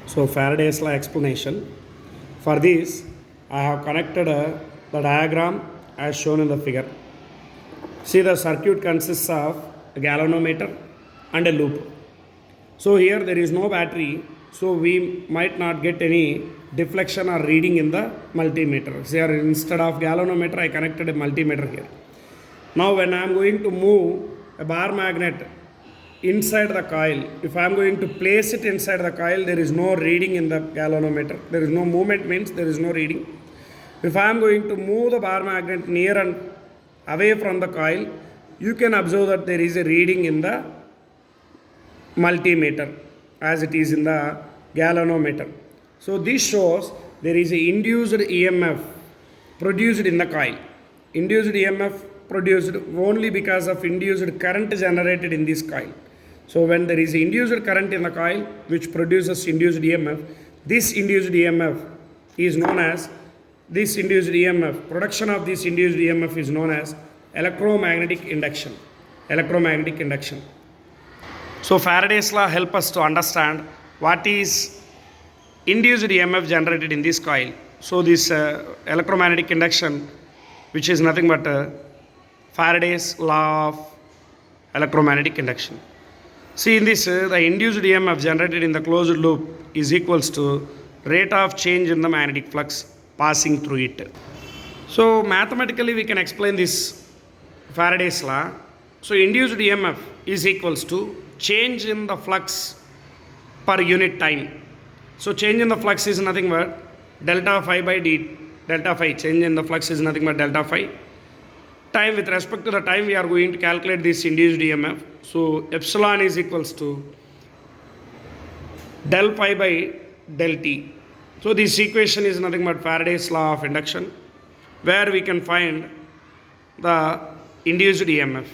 So Faraday's law explanation. For this, I have connected the diagram as shown in the figure. See, the circuit consists of a galvanometer and a loop. So here there is no battery, so we might not get any deflection or reading in the multimeter. So here instead of galvanometer, I connected a multimeter here. Now when I am going to move a bar magnet inside the coil, if I am going to place it inside the coil, there is no reading in the galvanometer. There is no movement, means there is no reading. If I am going to move the bar magnet near and away from the coil, you can observe that there is a reading in the multimeter as it is in the galvanometer. So this shows there is an induced EMF produced in the coil. Induced EMF produced only because of induced current generated in this coil. So when there is induced current in the coil which produces induced EMF, this induced EMF is known as production of this induced EMF is known as electromagnetic induction. Electromagnetic induction. So Faraday's law help us to understand what is induced EMF generated in this coil. So this electromagnetic induction, which is nothing but Faraday's law of electromagnetic induction. See, in this the induced EMF generated in the closed loop is equals to rate of change in the magnetic flux passing through it. So mathematically we can explain this Faraday's law. So induced EMF is equals to change in the flux per unit time. So change in the flux is nothing but delta phi by d. Delta phi, change in the flux is nothing but delta phi. Time, with respect to the time, we are going to calculate this induced EMF. So epsilon is equals to del phi by del t. So this equation is nothing but Faraday's law of induction, where we can find the induced EMF.